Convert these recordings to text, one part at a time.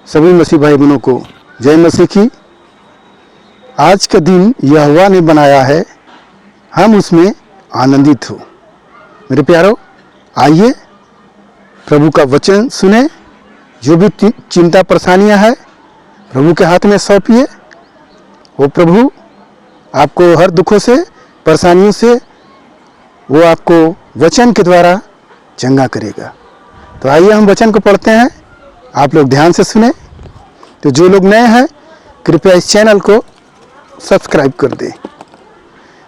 सभी मसीह भाई बहनों को जय मसीह की। आज का दिन यहोवा ने बनाया है, हम उसमें आनंदित हो। मेरे प्यारो, आइए प्रभु का वचन सुने। जो भी चिंता परेशानियां है प्रभु के हाथ में सौंपिए। वो प्रभु आपको हर दुखों से, परेशानियों से वो आपको वचन के द्वारा चंगा करेगा। तो आइए हम वचन को पढ़ते हैं, आप लोग ध्यान से सुने। तो जो लोग नए हैं कृपया इस चैनल को सब्सक्राइब कर दें।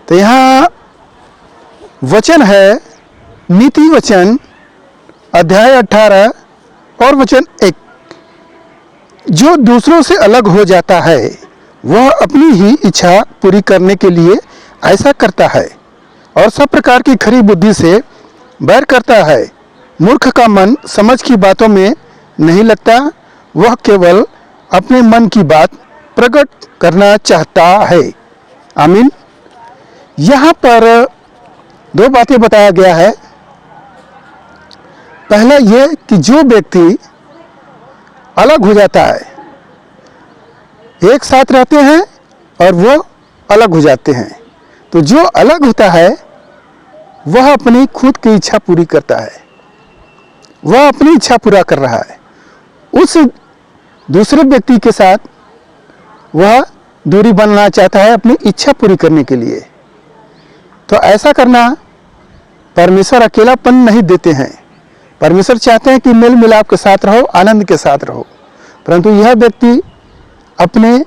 तो यहाँ वचन है नीति वचन अध्याय 18 और वचन 1। जो दूसरों से अलग हो जाता है वह अपनी ही इच्छा पूरी करने के लिए ऐसा करता है और सब प्रकार की खरी बुद्धि से बैर करता है। मूर्ख का मन समझ की बातों में नहीं लगता, वह केवल अपने मन की बात प्रकट करना चाहता है। आमीन। यहाँ पर दो बातें बताया गया है। पहला ये कि जो व्यक्ति अलग हो जाता है, एक साथ रहते हैं और वो अलग हो जाते हैं, तो जो अलग होता है वह अपनी खुद की इच्छा पूरी करता है, वह अपनी इच्छा पूरा कर रहा है। उस दूसरे व्यक्ति के साथ वह दूरी बनाना चाहता है अपनी इच्छा पूरी करने के लिए। तो ऐसा करना परमेश्वर अकेलापन नहीं देते हैं। परमेश्वर चाहते हैं कि मेल मिलाप के साथ रहो, आनंद के साथ रहो, परंतु यह व्यक्ति अपने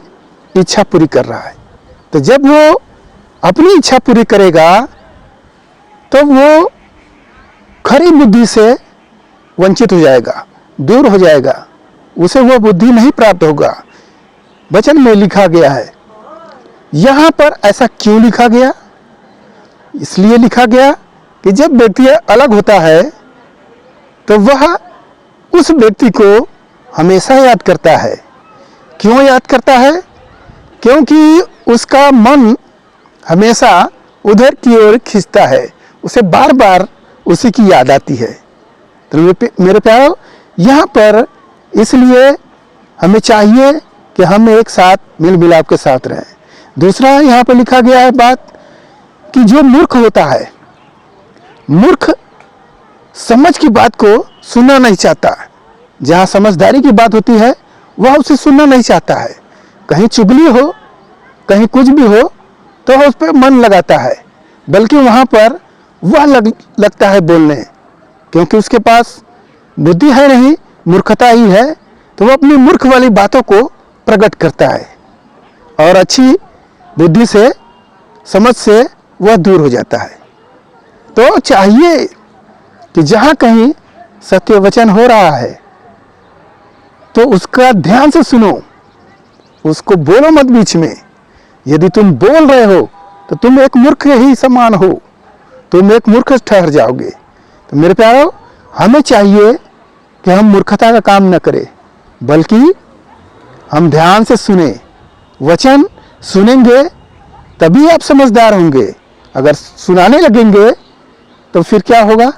इच्छा पूरी कर रहा है। तो जब वो अपनी इच्छा पूरी करेगा तो वो खरी बुद्धि से वंचित हो जाएगा, दूर हो जाएगा, उसे वो बुद्धि नहीं प्राप्त होगा। वचन में लिखा गया है। यहाँ पर ऐसा क्यों लिखा गया? इसलिए लिखा गया कि जब व्यक्ति अलग होता है तो वह उस व्यक्ति को हमेशा याद करता है। क्यों याद करता है? क्योंकि उसका मन हमेशा उधर की ओर खींचता है, उसे बार बार उसी की याद आती है। तो मेरे प्यारो, यहाँ पर इसलिए हमें चाहिए कि हम एक साथ मिल मिलाप के साथ रहें। दूसरा यहाँ पर लिखा गया है बात कि जो मूर्ख होता है, मूर्ख समझ की बात को सुनना नहीं चाहता। जहाँ समझदारी की बात होती है वह उसे सुनना नहीं चाहता है। कहीं चुगली हो, कहीं कुछ भी हो तो उस पर मन लगाता है, बल्कि वहाँ पर वह लगता है बोलने, क्योंकि उसके पास बुद्धि है नहीं, मूर्खता ही है। तो वह अपनी मूर्ख वाली बातों को प्रकट करता है और अच्छी बुद्धि से, समझ से वह दूर हो जाता है। तो चाहिए कि जहाँ कहीं सत्य वचन हो रहा है तो उसका ध्यान से सुनो, उसको बोलो मत बीच में। यदि तुम बोल रहे हो तो तुम एक मूर्ख ही समान हो, तुम एक मूर्ख ठहर जाओगे। तो मेरे प्यारो, हमें चाहिए कि हम मूर्खता का काम न करें, बल्कि हम ध्यान से सुने। वचन सुनेंगे तभी आप समझदार होंगे। अगर सुनाने लगेंगे तो फिर क्या होगा?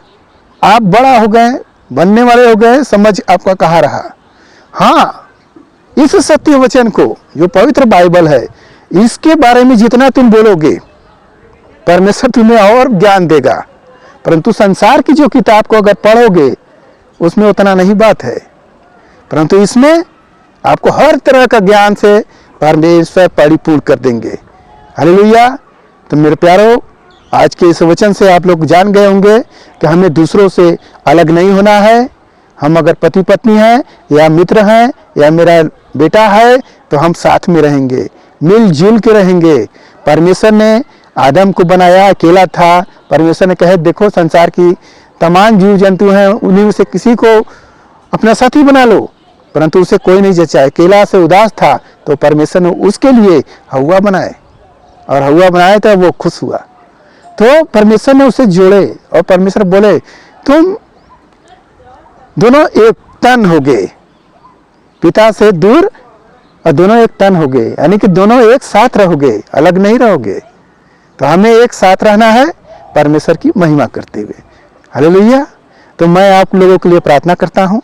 आप बड़ा हो गए, बनने वाले हो गए, समझ आपका कहाँ रहा? हाँ, इस सत्य वचन को जो पवित्र बाइबल है, इसके बारे में जितना तुम बोलोगे परमेश्वर तुम्हें और ज्ञान देगा। परंतु संसार की जो किताब को अगर पढ़ोगे उसमें उतना नहीं बात है, परंतु इसमें आपको हर तरह का ज्ञान से परमेश्वर परिपूर्ण कर देंगे। हालेलुया। तो मेरे प्यारो, आज के इस वचन से आप लोग जान गए होंगे कि हमें दूसरों से अलग नहीं होना है। हम अगर पति पत्नी हैं या मित्र हैं या मेरा बेटा है तो हम साथ में रहेंगे, मिलजुल के रहेंगे। परमेश्वर ने आदम को बनाया, अकेला था। परमेश्वर ने कहा देखो संसार की तमाम जीव जंतु हैं, उन्हीं में से किसी को अपना साथी बना लो, परंतु उसे कोई नहीं जचा। अकेला से उदास था तो परमेश्वर ने उसके लिए हव्वा बनाए और हव्वा बनाए तो वो खुश हुआ। तो परमेश्वर ने उसे जोड़े और परमेश्वर बोले तुम दोनों एक तन हो गए, पिता से दूर और दोनों एक तन हो गए, यानी कि दोनों एक साथ रहोगे, अलग नहीं रहोगे। तो हमें एक साथ रहना है परमेश्वर की महिमा करते हुए। हालेलुया। तो मैं आप लोगों के लिए प्रार्थना करता हूँ।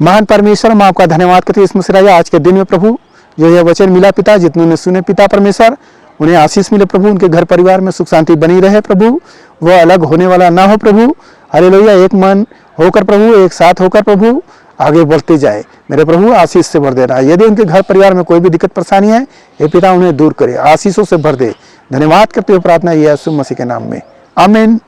महान परमेश्वर, हम आपका धन्यवाद करते हैं इस मुसीबत आज के दिन में प्रभु, जो यह वचन मिला पिता, जितने ने सुने पिता परमेश्वर, उन्हें आशीष मिले प्रभु, उनके घर परिवार में सुख शांति बनी रहे प्रभु, वह अलग होने वाला ना हो प्रभु। हालेलुया, एक मन होकर प्रभु, एक साथ होकर प्रभु आगे बढ़ते जाए। मेरे प्रभु आशीष से भर देना। यदि उनके घर परिवार में कोई भी दिक्कत परेशानी है, हे पिता उन्हें दूर करे, आशीषों से भर दे। धन्यवाद करते हुए प्रार्थना यीशु मसीह के नाम में, आमीन।